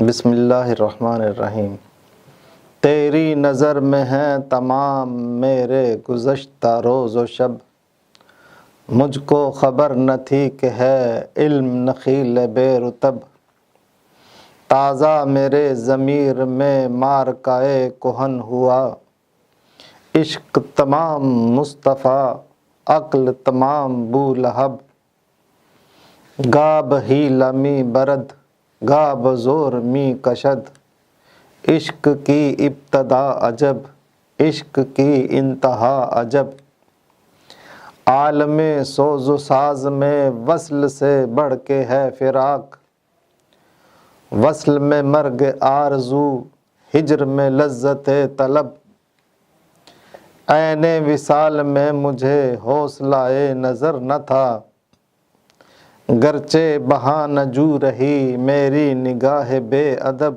بسم اللہ الرحمن الرحیم۔ تیری نظر میں ہیں تمام میرے گزشتہ روز و شب، مجھ کو خبر نہ تھی کہ ہے علم نخیل بے رطب، تازہ میرے ضمیر میں مارکائے کہن ہوا، عشق تمام مصطفیٰ عقل تمام بولہب، گا بحیلہ می برد گا بزور می کشد، عشق کی ابتدا عجب عشق کی انتہا عجب، عالم سوز و ساز میں وصل سے بڑھ کے ہے فراق، وصل میں مرگ آرزو ہجر میں لذت طلب، عین وصال میں مجھے حوصلہ نظر نہ تھا، گرچہ بہا نہ جو رہی میری نگاہ بے ادب،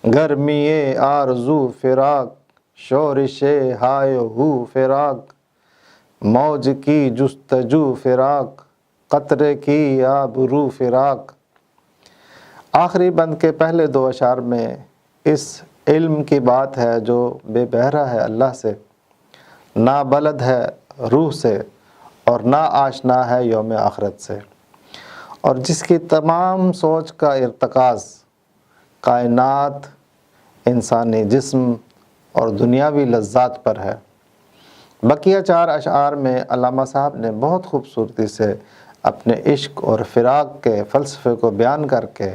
گرمی آرزو فراق شورش ہائے ہو فراق، موج کی جستجو فراق قطرے کی آبرو فراق۔ آخری بند کے پہلے دو اشعار میں اس علم کی بات ہے جو بے بہرہ ہے اللہ سے، نابلد ہے روح سے، اور نا آشنا ہے یوم آخرت سے، اور جس کی تمام سوچ کا ارتکاز کائنات، انسانی جسم اور دنیاوی لذات پر ہے۔ بقیہ چار اشعار میں علامہ صاحب نے بہت خوبصورتی سے اپنے عشق اور فراق کے فلسفے کو بیان کر کے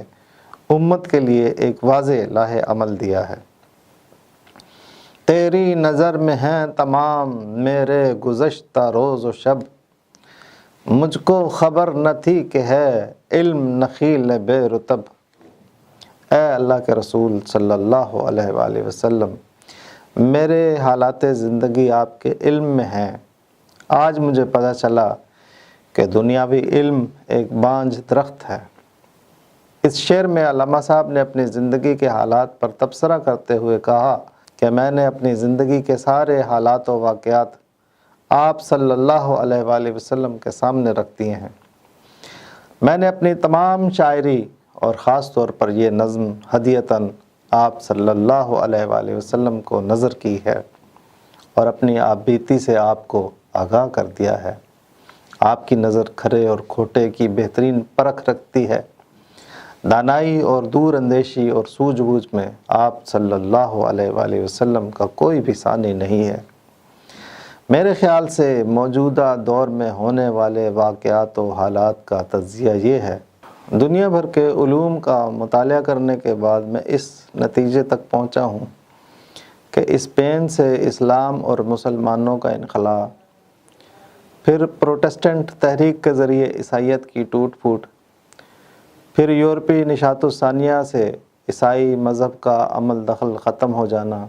امت کے لیے ایک واضح راہ عمل دیا ہے۔ تیری نظر میں ہیں تمام میرے گزشتہ روز و شب، مجھ کو خبر نہ تھی کہ ہے علم نخیل بے رطب۔ اے اللہ کے رسول صلی اللہ علیہ وآلہ وسلم، میرے حالات زندگی آپ کے علم میں ہیں۔ آج مجھے پتہ چلا کہ دنیاوی علم ایک بانجھ درخت ہے۔ اس شعر میں علامہ صاحب نے اپنی زندگی کے حالات پر تبصرہ کرتے ہوئے کہا کہ میں نے اپنی زندگی کے سارے حالات و واقعات آپ صلی اللہ علیہ وآلہ وسلم کے سامنے رکھ دیے ہیں۔ میں نے اپنی تمام شاعری اور خاص طور پر یہ نظم ہدیتاً آپ صلی اللہ علیہ وآلہ وسلم کو نظر کی ہے، اور اپنی آپ بیتی سے آپ کو آگاہ کر دیا ہے۔ آپ کی نظر کھرے اور کھوٹے کی بہترین پرکھ رکھتی ہے۔ دانائی اور دور اندیشی اور سوجھ بوجھ میں آپ صلی اللہ علیہ وآلہ وسلم کا کوئی بھی ثانی نہیں ہے۔ میرے خیال سے موجودہ دور میں ہونے والے واقعات و حالات کا تجزیہ یہ ہے۔ دنیا بھر کے علوم کا مطالعہ کرنے کے بعد میں اس نتیجے تک پہنچا ہوں کہ اسپین سے اسلام اور مسلمانوں کا انخلا، پھر پروٹسٹنٹ تحریک کے ذریعے عیسائیت کی ٹوٹ پھوٹ، پھر یورپی نشاط الثانیہ سے عیسائی مذہب کا عمل دخل ختم ہو جانا،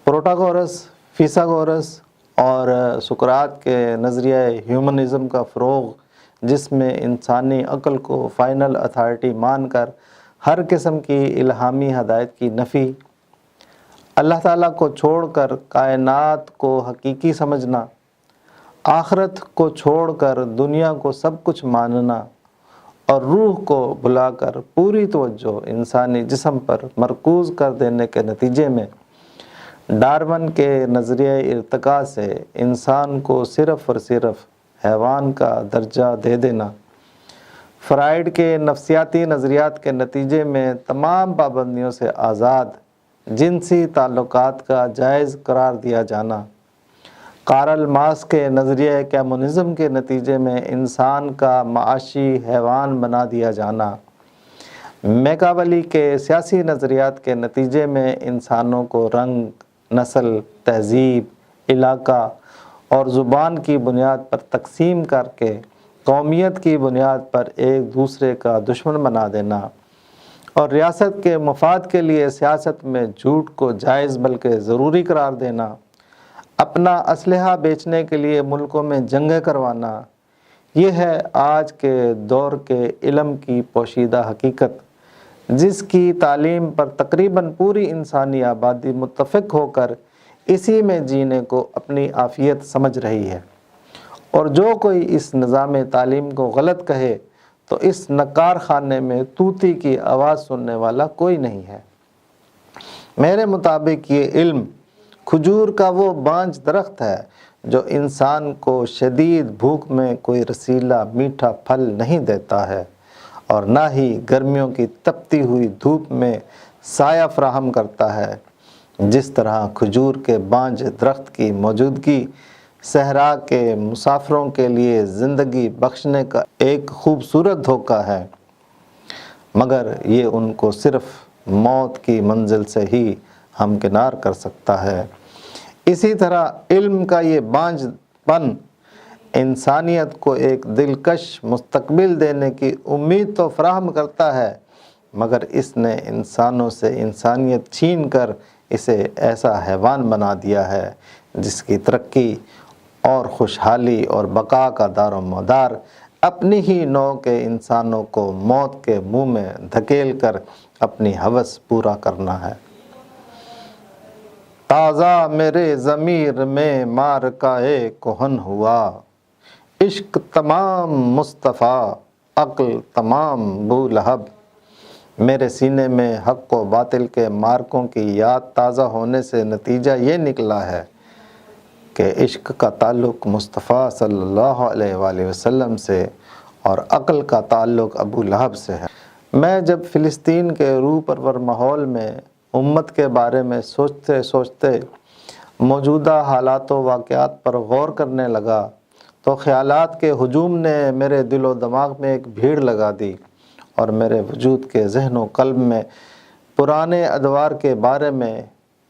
پروٹاگورس، فیثاگورس اور سقراط کے نظریہ ہیومنزم کا فروغ، جس میں انسانی عقل کو فائنل اتھارٹی مان کر ہر قسم کی الہامی ہدایت کی نفی، اللہ تعالیٰ کو چھوڑ کر کائنات کو حقیقی سمجھنا، آخرت کو چھوڑ کر دنیا کو سب کچھ ماننا، اور روح کو بھلا کر پوری توجہ انسانی جسم پر مرکوز کر دینے کے نتیجے میں ڈارون کے نظریہ ارتقاء سے انسان کو صرف اور صرف حیوان کا درجہ دے دینا، فرائیڈ کے نفسیاتی نظریات کے نتیجے میں تمام پابندیوں سے آزاد جنسی تعلقات کا جائز قرار دیا جانا، کارل مارکس کے نظریہ کمیونزم کے نتیجے میں انسان کا معاشی حیوان بنا دیا جانا، میکاولی کے سیاسی نظریات کے نتیجے میں انسانوں کو رنگ، نسل، تہذیب، علاقہ اور زبان کی بنیاد پر تقسیم کر کے قومیت کی بنیاد پر ایک دوسرے کا دشمن بنا دینا، اور ریاست کے مفاد کے لیے سیاست میں جھوٹ کو جائز بلکہ ضروری قرار دینا، اپنا اسلحہ بیچنے کے لیے ملکوں میں جنگیں کروانا، یہ ہے آج کے دور کے علم کی پوشیدہ حقیقت، جس کی تعلیم پر تقریباً پوری انسانی آبادی متفق ہو کر اسی میں جینے کو اپنی عافیت سمجھ رہی ہے۔ اور جو کوئی اس نظام تعلیم کو غلط کہے تو اس نکار خانے میں طوطی کی آواز سننے والا کوئی نہیں ہے۔ میرے مطابق یہ علم کھجور کا وہ بانج درخت ہے جو انسان کو شدید بھوک میں کوئی رسیلا میٹھا پھل نہیں دیتا ہے، اور نہ ہی گرمیوں کی تپتی ہوئی دھوپ میں سایہ فراہم کرتا ہے۔ جس طرح کھجور کے بانج درخت کی موجودگی صحرا کے مسافروں کے لیے زندگی بخشنے کا ایک خوبصورت دھوکہ ہے، مگر یہ ان کو صرف موت کی منزل سے ہی ہمکنار کر سکتا ہے، اسی طرح علم کا یہ بانج پن انسانیت کو ایک دلکش مستقبل دینے کی امید تو فراہم کرتا ہے، مگر اس نے انسانوں سے انسانیت چھین کر اسے ایسا حیوان بنا دیا ہے جس کی ترقی اور خوشحالی اور بقا کا دار و مدار اپنی ہی نوع کے انسانوں کو موت کے منہ میں دھکیل کر اپنی ہوس پورا کرنا ہے۔ تازہ میرے ضمیر میں معرکہ کہن ہوا، عشق تمام مصطفیٰ عقل تمام بولہب۔ میرے سینے میں حق و باطل کے مارکوں کی یاد تازہ ہونے سے نتیجہ یہ نکلا ہے کہ عشق کا تعلق مصطفیٰ صلی اللہ علیہ وآلہ وسلم سے اور عقل کا تعلق ابو لہب سے ہے۔ میں جب فلسطین کے روح پرور ماحول میں امت کے بارے میں سوچتے سوچتے موجودہ حالات و واقعات پر غور کرنے لگا تو خیالات کے ہجوم نے میرے دل و دماغ میں ایک بھیڑ لگا دی، اور میرے وجود کے ذہن و قلب میں پرانے ادوار کے بارے میں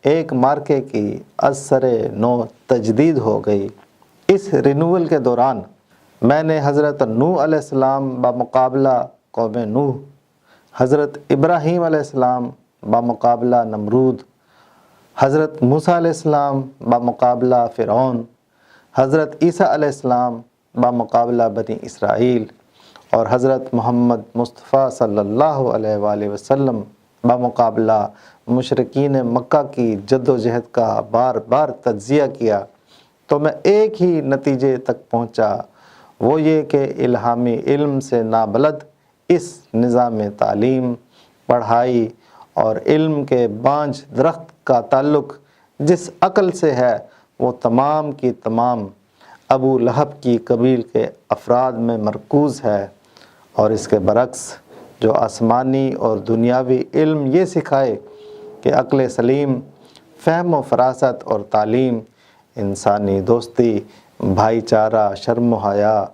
ایک مارکے کی از سر نو تجدید ہو گئی۔ اس رینول کے دوران میں نے حضرت نوح علیہ السلام بمقابلہ قوم نوح، حضرت ابراہیم علیہ السلام بمقابلہ نمرود، حضرت موسیٰ علیہ السلام بمقابلہ فرعون، حضرت عیسیٰ علیہ السلام بمقابلہ بنی اسرائیل، اور حضرت محمد مصطفیٰ صلی اللہ علیہ وآلہ وسلم بمقابلہ مشرکین مکہ کی جد و جہد کا بار بار تجزیہ کیا، تو میں ایک ہی نتیجے تک پہنچا، وہ یہ کہ الہامی علم سے نابلد اس نظام تعلیم، پڑھائی اور علم کے بانج درخت کا تعلق جس عقل سے ہے وہ تمام کی تمام ابو لہب کی قبیل کے افراد میں مرکوز ہے، اور اس کے برعکس جو آسمانی اور دنیاوی علم یہ سکھائے کہ عقل سلیم، فہم و فراست اور تعلیم، انسانی دوستی، بھائی چارہ، شرم و حیا،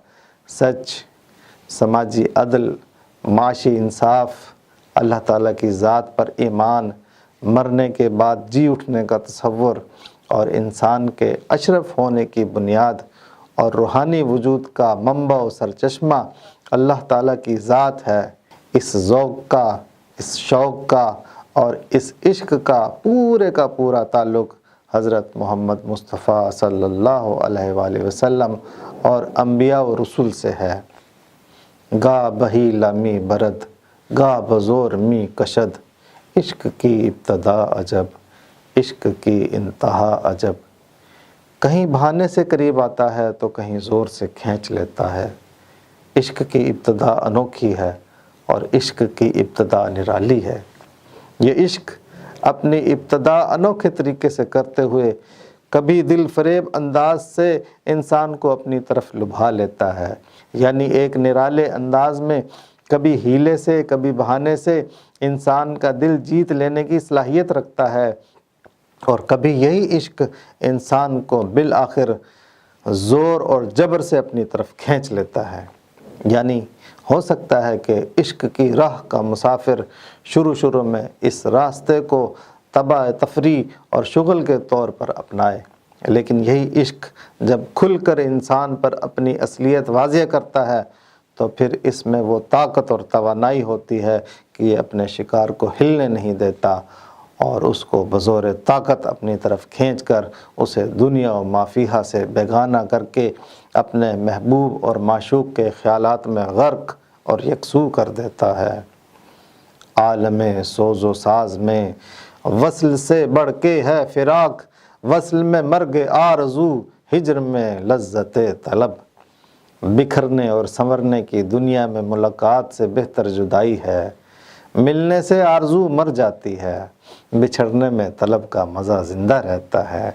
سچ، سماجی عدل، معاشی انصاف، اللہ تعالیٰ کی ذات پر ایمان، مرنے کے بعد جی اٹھنے کا تصور، اور انسان کے اشرف ہونے کی بنیاد اور روحانی وجود کا منبع و سرچشمہ اللہ تعالیٰ کی ذات ہے، اس ذوق کا، اس شوق کا اور اس عشق کا پورا تعلق حضرت محمد مصطفیٰ صلی اللہ علیہ وآلہ وسلم اور انبیاء و رسول سے ہے۔ گا بہیلا می برد، گا بزور می کشد، عشق کی ابتدا عجب، عشق کی انتہا عجب۔ کہیں بہانے سے قریب آتا ہے تو کہیں زور سے کھینچ لیتا ہے۔ عشق کی ابتدا انوکھی ہے اور عشق کی ابتدا نرالی ہے۔ یہ عشق اپنی ابتدا انوکھے طریقے سے کرتے ہوئے کبھی دل فریب انداز سے انسان کو اپنی طرف لبھا لیتا ہے، یعنی ایک نرالے انداز میں کبھی ہیلے سے کبھی بہانے سے انسان کا دل جیت لینے کی صلاحیت رکھتا ہے، اور کبھی یہی عشق انسان کو بالآخر زور اور جبر سے اپنی طرف کھینچ لیتا ہے۔ یعنی ہو سکتا ہے کہ عشق کی راہ کا مسافر شروع میں اس راستے کو تبع تفریح اور شغل کے طور پر اپنائے، لیکن یہی عشق جب کھل کر انسان پر اپنی اصلیت واضح کرتا ہے تو پھر اس میں وہ طاقت اور توانائی ہوتی ہے کہ یہ اپنے شکار کو ہلنے نہیں دیتا اور اس کو بزور طاقت اپنی طرف کھینچ کر اسے دنیا و ما فیہا سے بیگانہ کر کے اپنے محبوب اور معشوق کے خیالات میں غرق اور یکسو کر دیتا ہے۔ عالم سوز و ساز میں وصل سے بڑھ کے ہے فراق، وصل میں مرگ آرزو، ہجر میں لذت طلب۔ بکھرنے اور سنورنے کی دنیا میں ملاقات سے بہتر جدائی ہے، ملنے سے آرزو مر جاتی ہے، بچھڑنے میں طلب کا مزہ زندہ رہتا ہے۔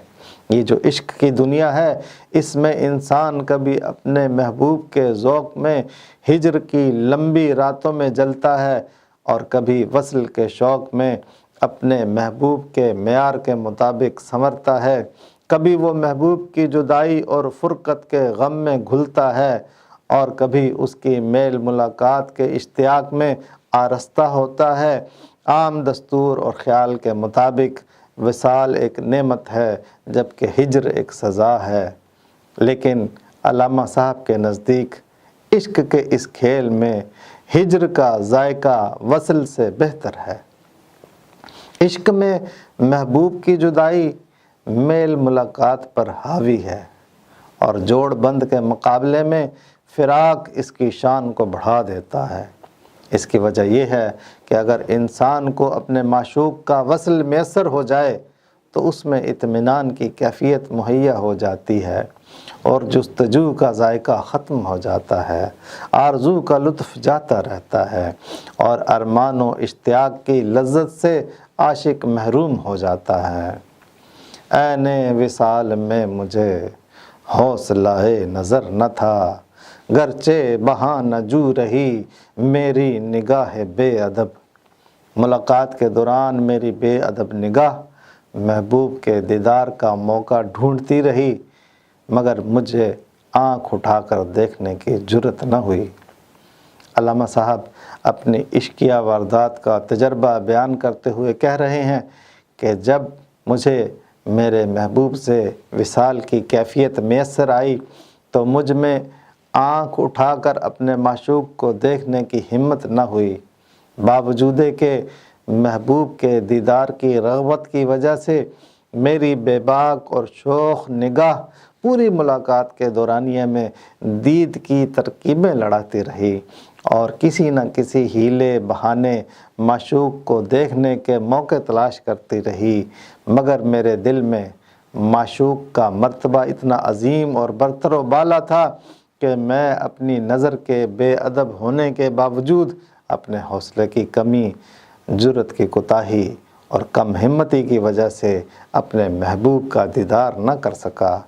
یہ جو عشق کی دنیا ہے، اس میں انسان کبھی اپنے محبوب کے ذوق میں ہجر کی لمبی راتوں میں جلتا ہے، اور کبھی وصل کے شوق میں اپنے محبوب کے معیار کے مطابق سنورتا ہے، کبھی وہ محبوب کی جدائی اور فرقت کے غم میں گھلتا ہے، اور کبھی اس کی میل ملاقات کے اشتیاق میں آراستہ ہوتا ہے۔ عام دستور اور خیال کے مطابق وصال ایک نعمت ہے، جبکہ ہجر ایک سزا ہے، لیکن علامہ صاحب کے نزدیک عشق کے اس کھیل میں ہجر کا ذائقہ وصل سے بہتر ہے۔ عشق میں محبوب کی جدائی میل ملاقات پر حاوی ہے، اور جوڑ بند کے مقابلے میں فراق اس کی شان کو بڑھا دیتا ہے۔ اس کی وجہ یہ ہے کہ اگر انسان کو اپنے معشوق کا وصل میسر ہو جائے تو اس میں اطمینان کی کیفیت مہیا ہو جاتی ہے، اور جستجو کا ذائقہ ختم ہو جاتا ہے، آرزو کا لطف جاتا رہتا ہے، اور ارمان و اشتیاق کی لذت سے عاشق محروم ہو جاتا ہے۔ عین وصال میں مجھے حوصلہ نظر نہ تھا، گرچہ بہاں نہ جو رہی میری نگاہ بے ادب۔ ملاقات کے دوران میری بے ادب نگاہ محبوب کے دیدار کا موقع ڈھونڈتی رہی، مگر مجھے آنکھ اٹھا کر دیکھنے کی جرت نہ ہوئی۔ علامہ صاحب اپنی عشقیہ واردات کا تجربہ بیان کرتے ہوئے کہہ رہے ہیں کہ جب مجھے میرے محبوب سے وصال کی کیفیت میسر آئی تو مجھ میں آنکھ اٹھا کر اپنے معشوق کو دیکھنے کی ہمت نہ ہوئی، باوجود کہ محبوب کے دیدار کی رغبت کی وجہ سے میری بے باک اور شوخ نگاہ پوری ملاقات کے دورانیے میں دید کی ترکیبیں لڑاتی رہی، اور کسی نہ کسی ہیلے بہانے معشوق کو دیکھنے کے موقع تلاش کرتی رہی، مگر میرے دل میں معشوق کا مرتبہ اتنا عظیم اور برتر و بالا تھا کہ میں اپنی نظر کے بے ادب ہونے کے باوجود اپنے حوصلے کی کمی، جرت کی کوتاہی اور کم ہمتی کی وجہ سے اپنے محبوب کا دیدار نہ کر سکا۔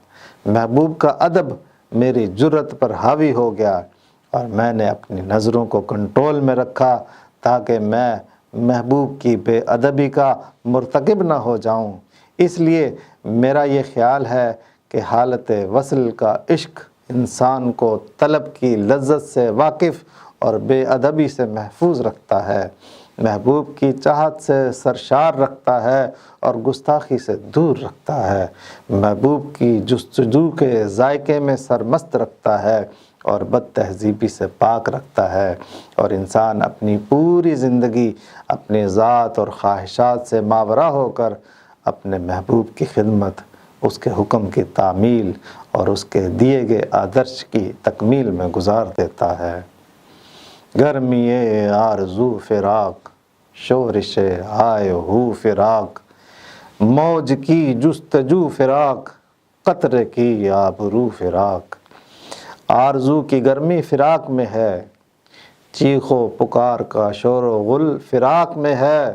محبوب کا ادب میری جرت پر حاوی ہو گیا، اور میں نے اپنی نظروں کو کنٹرول میں رکھا تاکہ میں محبوب کی بے ادبی کا مرتکب نہ ہو جاؤں۔ اس لیے میرا یہ خیال ہے کہ حالت وصل کا عشق انسان کو طلب کی لذت سے واقف اور بے ادبی سے محفوظ رکھتا ہے، محبوب کی چاہت سے سرشار رکھتا ہے اور گستاخی سے دور رکھتا ہے، محبوب کی جستجو کے ذائقے میں سرمست رکھتا ہے اور بد تہذیبی سے پاک رکھتا ہے، اور انسان اپنی پوری زندگی اپنی ذات اور خواہشات سے ماورا ہو کر اپنے محبوب کی خدمت، اس کے حکم کی تعمیل اور اس کے دیے گئے آدرش کی تکمیل میں گزار دیتا ہے۔ گرمی آرزو فراق، شورش آئے ہو فراق، موج کی جستجو فراق، قطرے کی آبرو فراق۔ آرزو کی گرمی فراق میں ہے، چیخ و پکار کا شور و غل فراق میں ہے،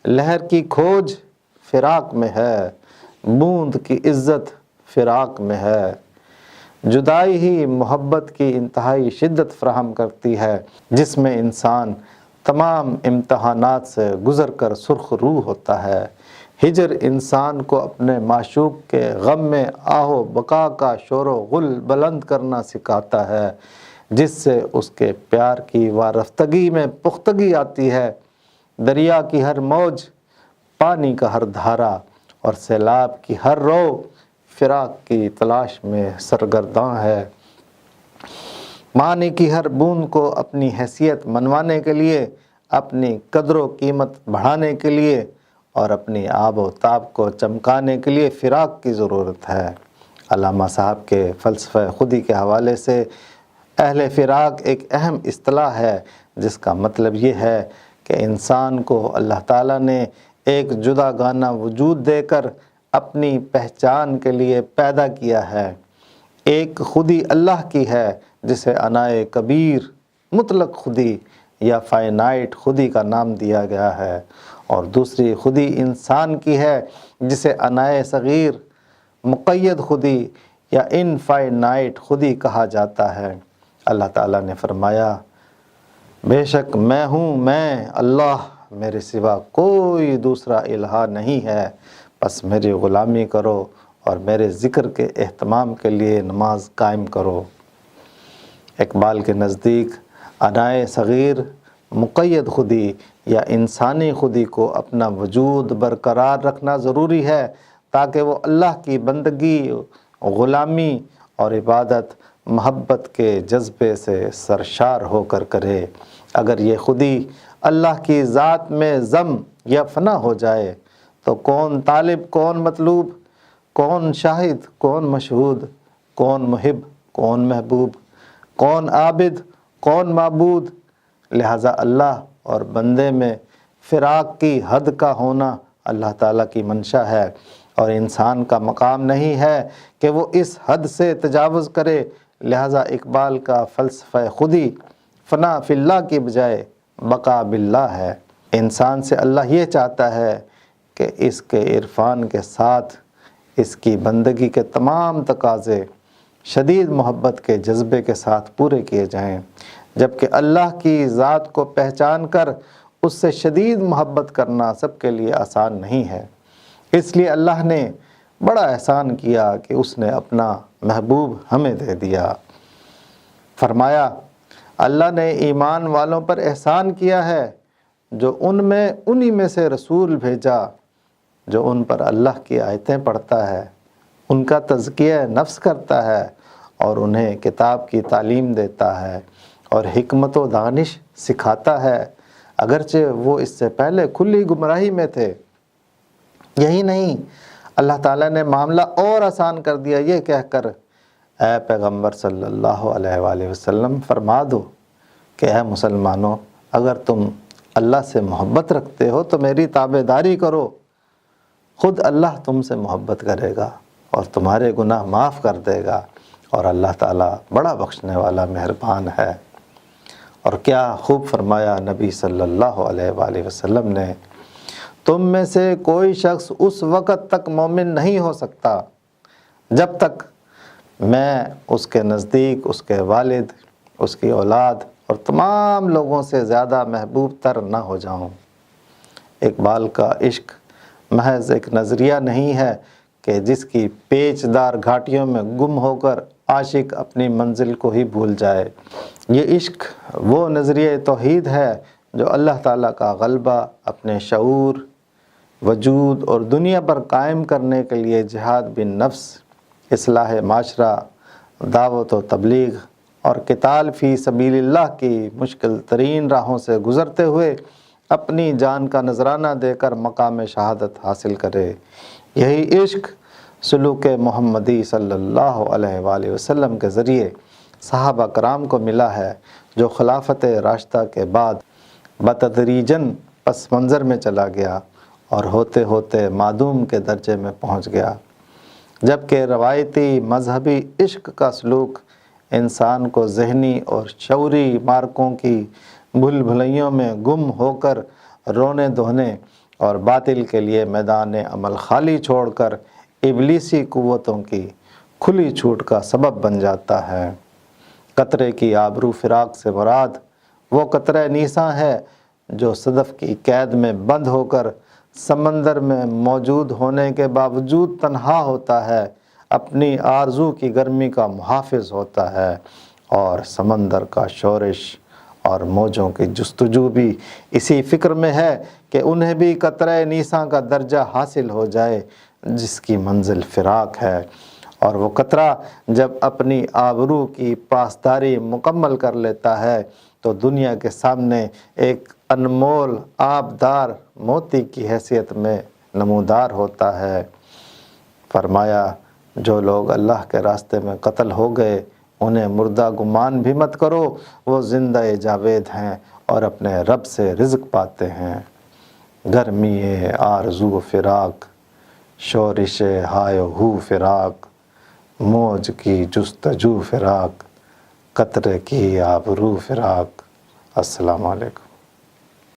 لہر کی کھوج فراق میں ہے، بوند کی عزت فراق میں ہے۔ جدائی ہی محبت کی انتہائی شدت فراہم کرتی ہے، جس میں انسان تمام امتحانات سے گزر کر سرخ روح ہوتا ہے۔ ہجر انسان کو اپنے معشوق کے غم میں آہ و بکا کا شور و غل بلند کرنا سکھاتا ہے، جس سے اس کے پیار کی وارفتگی میں پختگی آتی ہے۔ دریا کی ہر موج، پانی کا ہر دھارا اور سیلاب کی ہر رو فراق کی تلاش میں سرگرداں ہے۔ پانی کی ہر بوند کو اپنی حیثیت منوانے کے لیے، اپنی قدر و قیمت بڑھانے کے لیے اور اپنی آب و تاب کو چمکانے کے لیے فراق کی ضرورت ہے۔ علامہ صاحب کے فلسفہ خودی کے حوالے سے اہل فراق ایک اہم اصطلاح ہے، جس کا مطلب یہ ہے کہ انسان کو اللہ تعالیٰ نے ایک جدا گانہ وجود دے کر اپنی پہچان کے لیے پیدا کیا ہے۔ ایک خودی اللہ کی ہے جسے انائے کبیر مطلق خودی یا فائنائٹ خودی کا نام دیا گیا ہے، اور دوسری خودی انسان کی ہے جسے انائے صغیر مقید خودی یا انفائنائٹ خودی کہا جاتا ہے۔ اللہ تعالیٰ نے فرمایا، بے شک میں ہوں، میں اللہ، میرے سوا کوئی دوسرا الہ نہیں ہے، بس میری غلامی کرو اور میرے ذکر کے اہتمام کے لیے نماز قائم کرو۔ اقبال کے نزدیک انائے صغیر مقید خودی یا انسانی خودی کو اپنا وجود برقرار رکھنا ضروری ہے تاکہ وہ اللہ کی بندگی، غلامی اور عبادت محبت کے جذبے سے سرشار ہو کر کرے۔ اگر یہ خودی اللہ کی ذات میں ضم یا فنا ہو جائے تو کون طالب، کون مطلوب، کون شاہد، کون مشہود، کون محب، کون محبوب، کون عابد، کون معبود؟ لہٰذا اللہ اور بندے میں فراق کی حد کا ہونا اللہ تعالیٰ کی منشا ہے، اور انسان کا مقام نہیں ہے کہ وہ اس حد سے تجاوز کرے۔ لہٰذا اقبال کا فلسفہ خودی فنا فی اللہ کی بجائے بقا باللہ ہے۔ انسان سے اللہ یہ چاہتا ہے کہ اس کے عرفان کے ساتھ اس کی بندگی کے تمام تقاضے شدید محبت کے جذبے کے ساتھ پورے کیے جائیں، جبکہ اللہ کی ذات کو پہچان کر اس سے شدید محبت کرنا سب کے لیے آسان نہیں ہے۔ اس لیے اللہ نے بڑا احسان کیا کہ اس نے اپنا محبوب ہمیں دے دیا۔ فرمایا، اللہ نے ایمان والوں پر احسان کیا ہے جو انہی میں سے رسول بھیجا جو ان پر اللہ کی آیتیں پڑھتا ہے، ان کا تزکیہ نفس کرتا ہے اور انہیں کتاب کی تعلیم دیتا ہے اور حکمت و دانش سکھاتا ہے، اگرچہ وہ اس سے پہلے کھلی گمراہی میں تھے۔ یہی نہیں، اللہ تعالیٰ نے معاملہ اور آسان کر دیا یہ کہہ کر، اے پیغمبر صلی اللہ علیہ وآلہ وسلم فرما دو کہ اے مسلمانوں، اگر تم اللہ سے محبت رکھتے ہو تو میری تابع داری کرو، خود اللہ تم سے محبت کرے گا اور تمہارے گناہ معاف کر دے گا، اور اللہ تعالیٰ بڑا بخشنے والا مہربان ہے۔ اور کیا خوب فرمایا نبی صلی اللہ علیہ وآلہ وسلم نے، تم میں سے کوئی شخص اس وقت تک مومن نہیں ہو سکتا جب تک میں اس کے نزدیک اس کے والد، اس کی اولاد اور تمام لوگوں سے زیادہ محبوب تر نہ ہو جاؤں۔ اقبال کا عشق محض ایک نظریہ نہیں ہے کہ جس کی پیچ دار گھاٹیوں میں گم ہو کر عاشق اپنی منزل کو ہی بھول جائے۔ یہ عشق وہ نظریہ توحید ہے جو اللہ تعالیٰ کا غلبہ اپنے شعور، وجود اور دنیا پر قائم کرنے کے لیے جہاد بن نفس، اصلاح معاشرہ، دعوت و تبلیغ اور قتال فی سبیل اللہ کی مشکل ترین راہوں سے گزرتے ہوئے اپنی جان کا نذرانہ دے کر مقام شہادت حاصل کرے۔ یہی عشق سلوک محمدی صلی اللہ علیہ وآلہ وسلم کے ذریعے صحابہ کرام کو ملا ہے، جو خلافت راشدہ کے بعد بتدریجاً پس منظر میں چلا گیا اور ہوتے ہوتے معدوم کے درجے میں پہنچ گیا، جبکہ روایتی مذہبی عشق کا سلوک انسان کو ذہنی اور شعوری مارکوں کی بھول بھلیوں میں گم ہو کر رونے دھونے اور باطل کے لیے میدان عمل خالی چھوڑ کر ابلیسی قوتوں کی کھلی چھوٹ کا سبب بن جاتا ہے۔ قطرے کی آبرو فراق سے مراد وہ قطرہ نیساں ہے جو صدف کی قید میں بند ہو کر سمندر میں موجود ہونے کے باوجود تنہا ہوتا ہے، اپنی آرزو کی گرمی کا محافظ ہوتا ہے، اور سمندر کا شورش اور موجوں کی جستجو بھی اسی فکر میں ہے کہ انہیں بھی قطرہ نیساں کا درجہ حاصل ہو جائے جس کی منزل فراق ہے، اور وہ قطرہ جب اپنی آبرو کی پاسداری مکمل کر لیتا ہے تو دنیا کے سامنے ایک انمول آبدار موتی کی حیثیت میں نمودار ہوتا ہے۔ فرمایا، جو لوگ اللہ کے راستے میں قتل ہو گئے انہیں مردہ گمان بھی مت کرو، وہ زندہ جاوید ہیں اور اپنے رب سے رزق پاتے ہیں۔ گرمی آرزو فراق، شورش ہائے ہو فراق، موج کی جستجو فراق، قطرے کی آبرو فراق۔ السلام علیکم۔